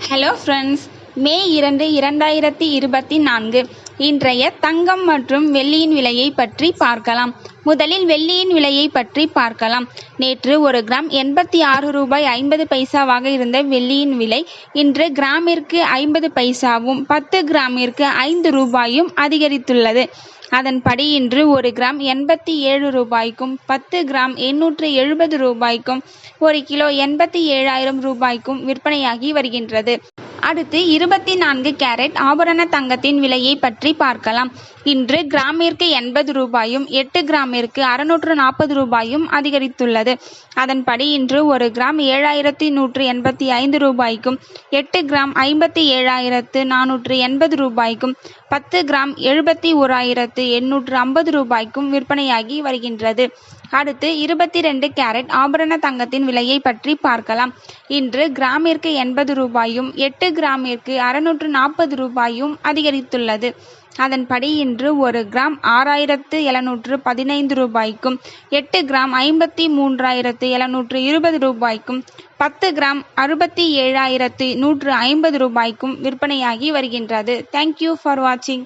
Hello friends, மே 2, 2024 இன்றைய தங்கம் மற்றும் வெள்ளியின் விலையை பற்றி பார்க்கலாம். முதலில் வெள்ளியின் விலையை பற்றி பார்க்கலாம். நேற்று ஒரு கிராம் 86 ரூபாய் 50 பைசாவாக இருந்த வெள்ளியின் விலை இன்று கிராமிற்கு 50 பைசாவும் 10 கிராமிற்கு 5 ரூபாயும் அதிகரித்துள்ளது. அதன்படி இன்று ஒரு கிராம் 87 ரூபாய்க்கும் 10 கிராம் 870 ரூபாய்க்கும் 1 கிலோ 87,000 ரூபாய்க்கும் விற்பனையாகி வருகின்றது. அடுத்து 24 கேரட் ஆபரண தங்கத்தின் விலையை பற்றி பார்க்கலாம். இன்று கிராமிற்கு 80 ரூபாயும் 8 கிராமிற்கு 640 ரூபாயும் அதிகரித்துள்ளது. அதன்படி இன்று ஒரு கிராம் 7,185 ரூபாய்க்கும் 8 கிராம் 57,480 ரூபாய்க்கும் 10 கிராம் 71,850 ரூபாய்க்கும் விற்பனையாகி வருகின்றது. அடுத்து 22 கேரட் ஆபரண தங்கத்தின் விலையை பற்றி பார்க்கலாம். இன்று கிராமிற்கு 80 ரூபாயும் 8 கிராமிற்கு 640 ரூபாயும் அதிகரித்துள்ளது. அதன்படி இன்று ஒரு கிராம் 6,715 ரூபாய்க்கும் 8 கிராம் 53,720 ரூபாய்க்கும் 10 கிராம் 67,150 ரூபாய்க்கும் விற்பனையாகி வருகின்றது. தேங்க்யூ ஃபார் வாட்சிங்.